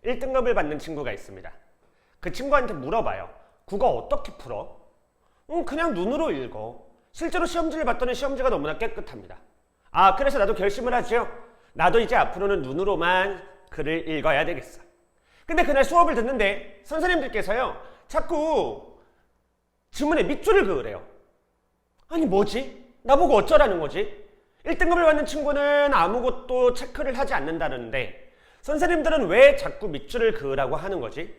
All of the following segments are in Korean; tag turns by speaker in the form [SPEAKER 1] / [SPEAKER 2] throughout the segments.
[SPEAKER 1] 1등급을 받는 친구가 있습니다. 그 친구한테 물어봐요. 국어 어떻게 풀어? 그냥 눈으로 읽어. 실제로 시험지를 봤더니 시험지가 너무나 깨끗합니다. 아, 그래서 나도 결심을 하죠. 나도 이제 앞으로는 눈으로만 글을 읽어야 되겠어. 근데 그날 수업을 듣는데 선생님들께서요, 자꾸 지문에 밑줄을 그으래요. 아니 뭐지? 나보고 어쩌라는 거지? 1등급을 받는 친구는 아무것도 체크를 하지 않는다는데 선생님들은 왜 자꾸 밑줄을 그으라고 하는 거지?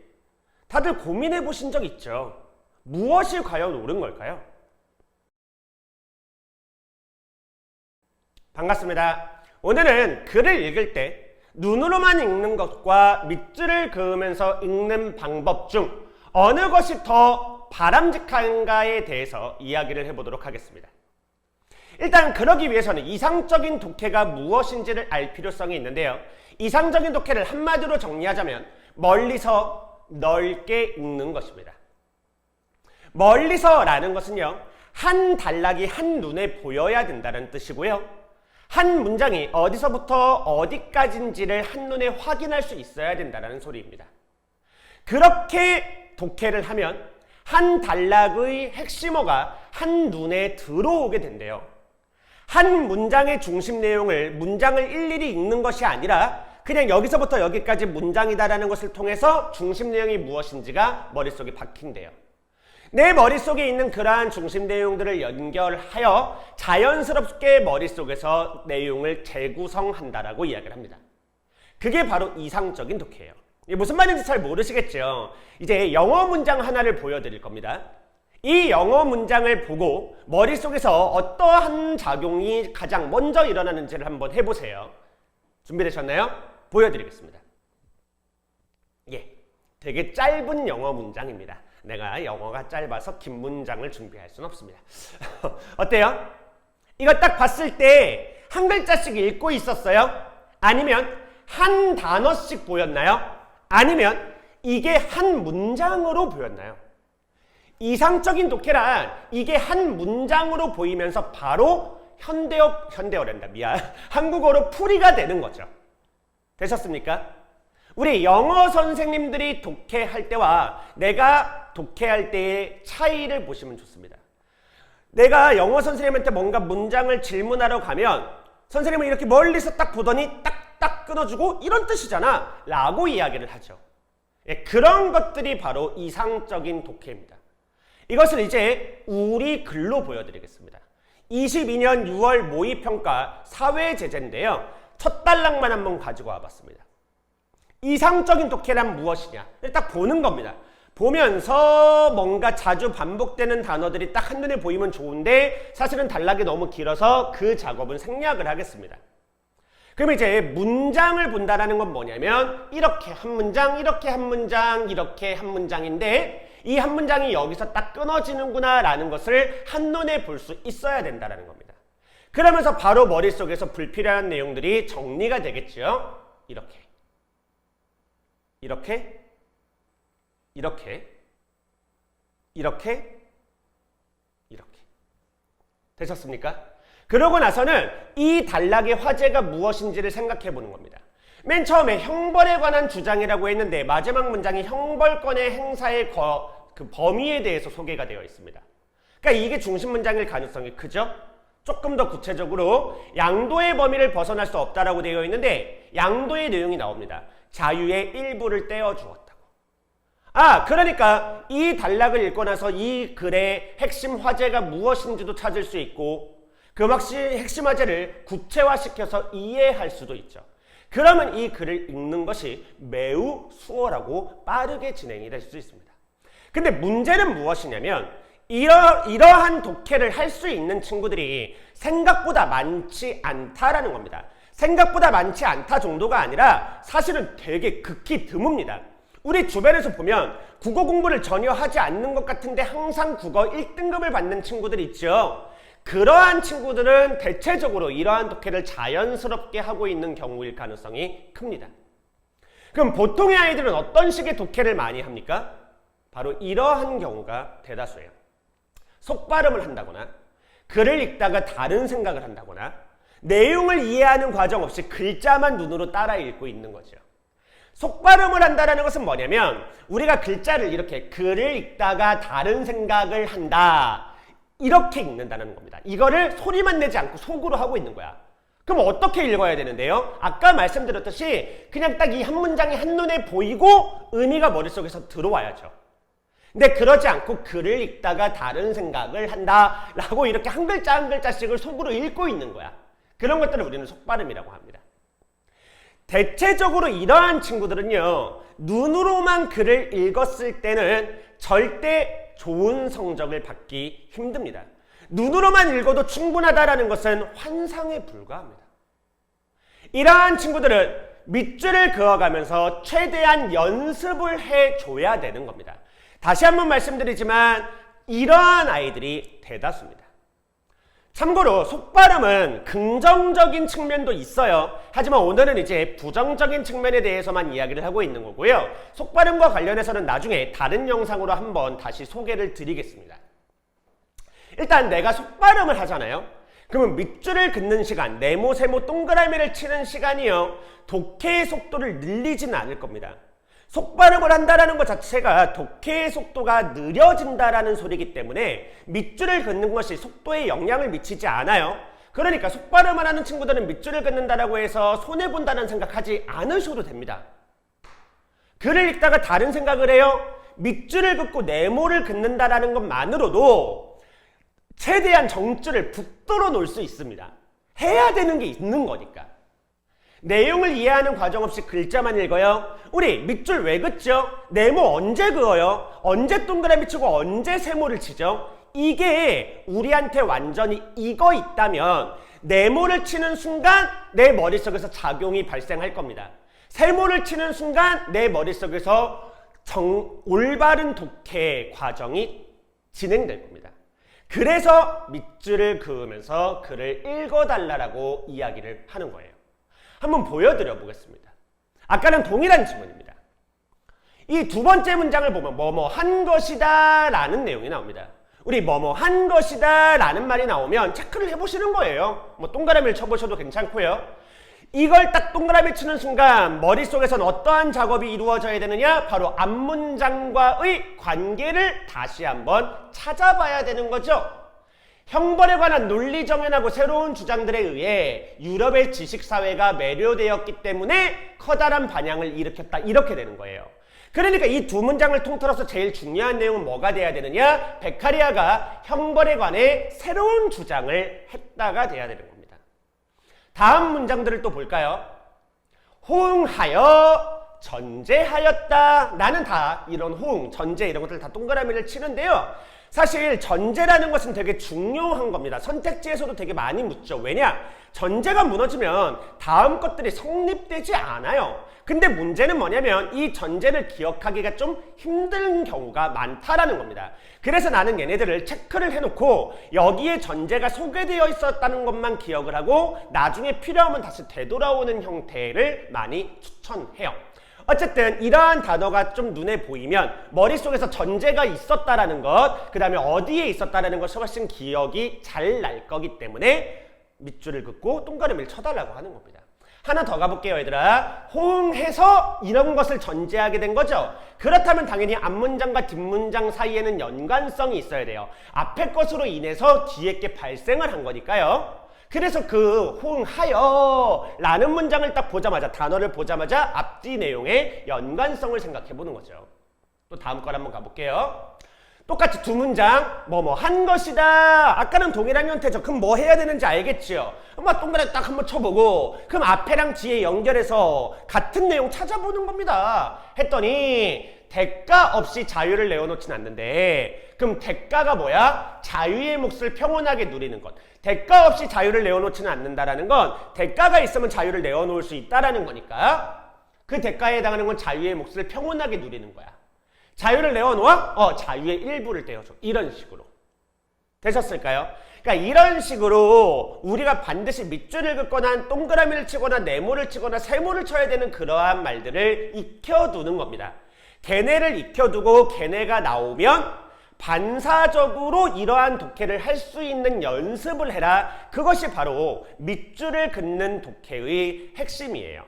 [SPEAKER 1] 다들 고민해 보신 적 있죠? 무엇이 과연 옳은 걸까요? 반갑습니다. 오늘은 글을 읽을 때 눈으로만 읽는 것과 밑줄을 그으면서 읽는 방법 중 어느 것이 더 바람직한가에 대해서 이야기를 해보도록 하겠습니다. 일단 그러기 위해서는 이상적인 독해가 무엇인지를 알 필요성이 있는데요. 이상적인 독해를 한마디로 정리하자면 멀리서 넓게 읽는 것입니다. 멀리서라는 것은요, 한 단락이 한눈에 보여야 된다는 뜻이고요. 한 문장이 어디서부터 어디까지인지를 한눈에 확인할 수 있어야 된다는 소리입니다. 그렇게 독해를 하면 한 단락의 핵심어가 한눈에 들어오게 된대요. 한 문장의 중심 내용을 문장을 일일이 읽는 것이 아니라 그냥 여기서부터 여기까지 문장이다라는 것을 통해서 중심 내용이 무엇인지가 머릿속에 박힌대요. 내 머릿속에 있는 그러한 중심 내용들을 연결하여 자연스럽게 머릿속에서 내용을 재구성한다라고 이야기를 합니다. 그게 바로 이상적인 독해예요. 이게 무슨 말인지 잘 모르시겠죠? 이제 영어 문장 하나를 보여드릴 겁니다. 이 영어 문장을 보고 머릿속에서 어떠한 작용이 가장 먼저 일어나는지를 한번 해보세요. 준비되셨나요? 보여드리겠습니다. 예, 되게 짧은 영어 문장입니다. 내가 영어가 짧아서 긴 문장을 준비할 수는 없습니다. 어때요? 이거 딱 봤을 때 한 글자씩 읽고 있었어요? 아니면 한 단어씩 보였나요? 아니면 이게 한 문장으로 보였나요? 이상적인 독해란 이게 한 문장으로 보이면서 바로 현대어란다. 미안. 한국어로 풀이가 되는 거죠. 되셨습니까? 우리 영어 선생님들이 독해할 때와 내가 독해할 때의 차이를 보시면 좋습니다. 내가 영어 선생님한테 뭔가 문장을 질문하러 가면 선생님은 이렇게 멀리서 딱 보더니 딱딱 끊어주고 이런 뜻이잖아 라고 이야기를 하죠. 예, 그런 것들이 바로 이상적인 독해입니다. 이것을 이제 우리 글로 보여드리겠습니다. 22년 6월 모의평가 사회제재인데요. 첫 단락만 한번 가지고 와봤습니다. 이상적인 독해란 무엇이냐? 딱 보는 겁니다. 보면서 뭔가 자주 반복되는 단어들이 딱 한눈에 보이면 좋은데 사실은 단락이 너무 길어서 그 작업은 생략을 하겠습니다. 그럼 이제 문장을 본다는 건 뭐냐면 이렇게 한 문장, 이렇게 한 문장, 이렇게 한 문장인데 이 한 문장이 여기서 딱 끊어지는구나 라는 것을 한눈에 볼 수 있어야 된다는 겁니다. 그러면서 바로 머릿속에서 불필요한 내용들이 정리가 되겠죠. 이렇게 이렇게 이렇게 이렇게 이렇게 되셨습니까? 그러고 나서는 이 단락의 화제가 무엇인지를 생각해 보는 겁니다. 맨 처음에 형벌에 관한 주장이라고 했는데 마지막 문장이 형벌권의 행사의 그 범위에 대해서 소개가 되어 있습니다. 그러니까 이게 중심 문장일 가능성이 크죠? 조금 더 구체적으로 양도의 범위를 벗어날 수 없다라고 되어 있는데 양도의 내용이 나옵니다. 자유의 일부를 떼어주었다고. 아, 그러니까 이 단락을 읽고 나서 이 글의 핵심 화제가 무엇인지도 찾을 수 있고 그 핵심 화제를 구체화시켜서 이해할 수도 있죠. 그러면 이 글을 읽는 것이 매우 수월하고 빠르게 진행이 될 수 있습니다. 근데 문제는 무엇이냐면 이러한 독해를 할 수 있는 친구들이 생각보다 많지 않다라는 겁니다. 생각보다 많지 않다 정도가 아니라 사실은 되게 극히 드뭅니다. 우리 주변에서 보면 국어 공부를 전혀 하지 않는 것 같은데 항상 국어 1등급을 받는 친구들이 있죠. 그러한 친구들은 대체적으로 이러한 독해를 자연스럽게 하고 있는 경우일 가능성이 큽니다. 그럼 보통의 아이들은 어떤 식의 독해를 많이 합니까? 바로 이러한 경우가 대다수예요. 속발음을 한다거나 글을 읽다가 다른 생각을 한다거나 내용을 이해하는 과정 없이 글자만 눈으로 따라 읽고 있는 거죠. 속발음을 한다라는 것은 뭐냐면 우리가 글자를 이렇게 글을 읽다가 다른 생각을 한다 이렇게 읽는다는 겁니다. 이거를 소리만 내지 않고 속으로 하고 있는 거야. 그럼 어떻게 읽어야 되는데요? 아까 말씀드렸듯이 그냥 딱 이 한 문장이 한눈에 보이고 의미가 머릿속에서 들어와야죠. 근데 그러지 않고 글을 읽다가 다른 생각을 한다라고 이렇게 한 글자 한 글자씩을 속으로 읽고 있는 거야. 그런 것들을 우리는 속발음이라고 합니다. 대체적으로 이러한 친구들은요, 눈으로만 글을 읽었을 때는 절대 좋은 성적을 받기 힘듭니다. 눈으로만 읽어도 충분하다라는 것은 환상에 불과합니다. 이러한 친구들은 밑줄을 그어가면서 최대한 연습을 해줘야 되는 겁니다. 다시 한번 말씀드리지만 이러한 아이들이 대다수입니다. 참고로 속발음은 긍정적인 측면도 있어요. 하지만 오늘은 이제 부정적인 측면에 대해서만 이야기를 하고 있는 거고요. 속발음과 관련해서는 나중에 다른 영상으로 한번 다시 소개를 드리겠습니다. 일단 내가 속발음을 하잖아요. 그러면 밑줄을 긋는 시간, 네모, 세모, 동그라미를 치는 시간이요, 독해의 속도를 늘리지는 않을 겁니다. 속발음을 한다는 것 자체가 독해의 속도가 느려진다라는 소리이기 때문에 밑줄을 긋는 것이 속도에 영향을 미치지 않아요. 그러니까 속발음을 하는 친구들은 밑줄을 긋는다라고 해서 손해본다는 생각하지 않으셔도 됩니다. 글을 읽다가 다른 생각을 해요. 밑줄을 긋고 네모를 긋는다라는 것만으로도 최대한 정줄을 붙들어 놓을 수 있습니다. 해야 되는 게 있는 거니까. 내용을 이해하는 과정 없이 글자만 읽어요? 우리 밑줄 왜 긋죠? 네모 언제 그어요? 언제 동그라미 치고 언제 세모를 치죠? 이게 우리한테 완전히 익어 있다면 네모를 치는 순간 내 머릿속에서 작용이 발생할 겁니다. 세모를 치는 순간 내 머릿속에서 올바른 독해 과정이 진행될 겁니다. 그래서 밑줄을 그으면서 글을 읽어달라고 이야기를 하는 거예요. 한번 보여드려 보겠습니다. 아까는 동일한 지문입니다. 이 두 번째 문장을 보면 뭐뭐 한 것이다 라는 내용이 나옵니다. 우리 뭐뭐 한 것이다 라는 말이 나오면 체크를 해보시는 거예요. 뭐 동그라미를 쳐보셔도 괜찮고요. 이걸 딱 동그라미 치는 순간 머릿속에선 어떠한 작업이 이루어져야 되느냐? 바로 앞문장과의 관계를 다시 한번 찾아봐야 되는 거죠. 형벌에 관한 논리 정연하고 새로운 주장들에 의해 유럽의 지식사회가 매료되었기 때문에 커다란 반향을 일으켰다. 이렇게 되는 거예요. 그러니까 이 두 문장을 통틀어서 제일 중요한 내용은 뭐가 돼야 되느냐? 베카리아가 형벌에 관해 새로운 주장을 했다가 돼야 되는 겁니다. 다음 문장들을 또 볼까요? 호응하여 전제하였다. 나는 다 이런 호응, 전제 이런 것들 다 동그라미를 치는데요. 사실 전제라는 것은 되게 중요한 겁니다. 선택지에서도 되게 많이 묻죠. 왜냐? 전제가 무너지면 다음 것들이 성립되지 않아요. 근데 문제는 뭐냐면 이 전제를 기억하기가 좀 힘든 경우가 많다라는 겁니다. 그래서 나는 얘네들을 체크를 해놓고 여기에 전제가 소개되어 있었다는 것만 기억을 하고 나중에 필요하면 다시 되돌아오는 형태를 많이 추천해요. 어쨌든 이러한 단어가 좀 눈에 보이면 머릿속에서 전제가 있었다라는 것, 그 다음에 어디에 있었다라는 것이 훨씬 기억이 잘 날 거기 때문에 밑줄을 긋고 동그라미를 쳐달라고 하는 겁니다. 하나 더 가볼게요, 얘들아. 호응해서 이런 것을 전제하게 된 거죠. 그렇다면 당연히 앞문장과 뒷문장 사이에는 연관성이 있어야 돼요. 앞에 것으로 인해서 뒤에 게 발생을 한 거니까요. 그래서 그 호응하여 라는 문장을 딱 보자마자, 단어를 보자마자 앞뒤 내용의 연관성을 생각해 보는 거죠. 또 다음 걸 한번 가볼게요. 똑같이 두 문장, 뭐뭐 한 것이다. 아까는 동일한 형태죠. 그럼 뭐 해야 되는지 알겠지요? 한번 동그라미 딱 한번 쳐보고 그럼 앞에랑 뒤에 연결해서 같은 내용 찾아보는 겁니다. 했더니 대가 없이 자유를 내어놓진 않는데, 그럼 대가가 뭐야? 자유의 몫을 평온하게 누리는 것. 대가 없이 자유를 내어놓지는 않는다라는 건 대가가 있으면 자유를 내어놓을 수 있다라는 거니까 그 대가에 해당하는 건 자유의 몫을 평온하게 누리는 거야. 자유를 내어놓아? 자유의 일부를 떼어줘. 이런 식으로. 되셨을까요? 그러니까 이런 식으로 우리가 반드시 밑줄을 긋거나 동그라미를 치거나 네모를 치거나 세모를 쳐야 되는 그러한 말들을 익혀두는 겁니다. 걔네를 익혀두고 걔네가 나오면 반사적으로 이러한 독해를 할 수 있는 연습을 해라. 그것이 바로 밑줄을 긋는 독해의 핵심이에요.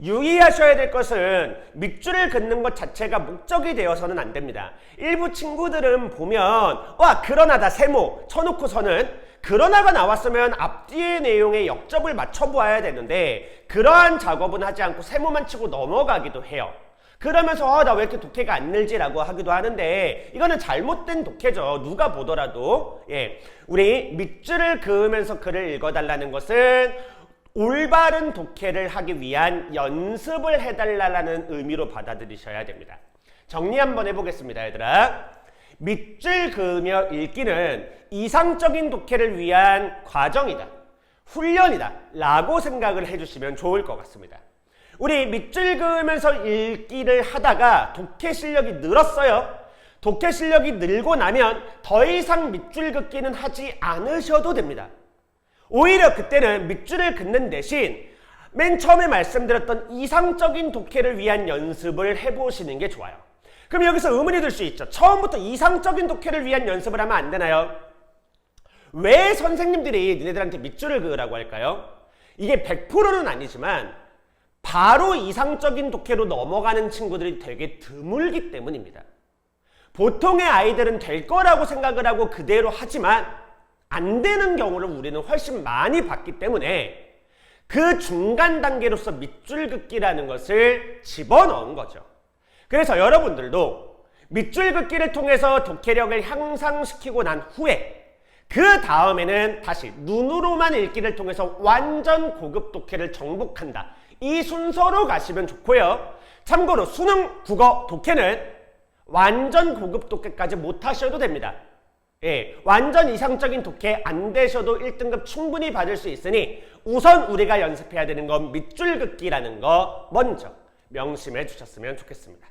[SPEAKER 1] 유의하셔야 될 것은 밑줄을 긋는 것 자체가 목적이 되어서는 안 됩니다. 일부 친구들은 보면 와 그러나다 세모 쳐놓고서는 그러나가 나왔으면 앞뒤의 내용에 역접을 맞춰보아야 되는데 그러한 작업은 하지 않고 세모만 치고 넘어가기도 해요. 그러면서 나 왜 이렇게 독해가 안 늘지라고 하기도 하는데 이거는 잘못된 독해죠. 누가 보더라도. 우리 밑줄을 그으면서 글을 읽어달라는 것은 올바른 독해를 하기 위한 연습을 해달라는 의미로 받아들이셔야 됩니다. 정리 한번 해보겠습니다, 얘들아. 밑줄 그으며 읽기는 이상적인 독해를 위한 과정이다, 훈련이다 라고 생각을 해주시면 좋을 것 같습니다. 우리 밑줄 그으면서 읽기를 하다가 독해 실력이 늘었어요. 독해 실력이 늘고 나면 더 이상 밑줄 긋기는 하지 않으셔도 됩니다. 오히려 그때는 밑줄을 긋는 대신 맨 처음에 말씀드렸던 이상적인 독해를 위한 연습을 해보시는 게 좋아요. 그럼 여기서 의문이 들 수 있죠. 처음부터 이상적인 독해를 위한 연습을 하면 안 되나요? 왜 선생님들이 니네들한테 밑줄을 그으라고 할까요? 이게 100%는 아니지만 바로 이상적인 독해로 넘어가는 친구들이 되게 드물기 때문입니다. 보통의 아이들은 될 거라고 생각을 하고 그대로 하지만 안 되는 경우를 우리는 훨씬 많이 봤기 때문에 그 중간 단계로서 밑줄 긋기라는 것을 집어넣은 거죠. 그래서 여러분들도 밑줄 긋기를 통해서 독해력을 향상시키고 난 후에 그 다음에는 다시 눈으로만 읽기를 통해서 완전 고급 독해를 정복한다. 이 순서로 가시면 좋고요. 참고로 수능, 국어, 독해는 완전 고급 독해까지 못 하셔도 됩니다. 완전 이상적인 독해 안 되셔도 1등급 충분히 받을 수 있으니 우선 우리가 연습해야 되는 건 밑줄 긋기라는 거 먼저 명심해 주셨으면 좋겠습니다.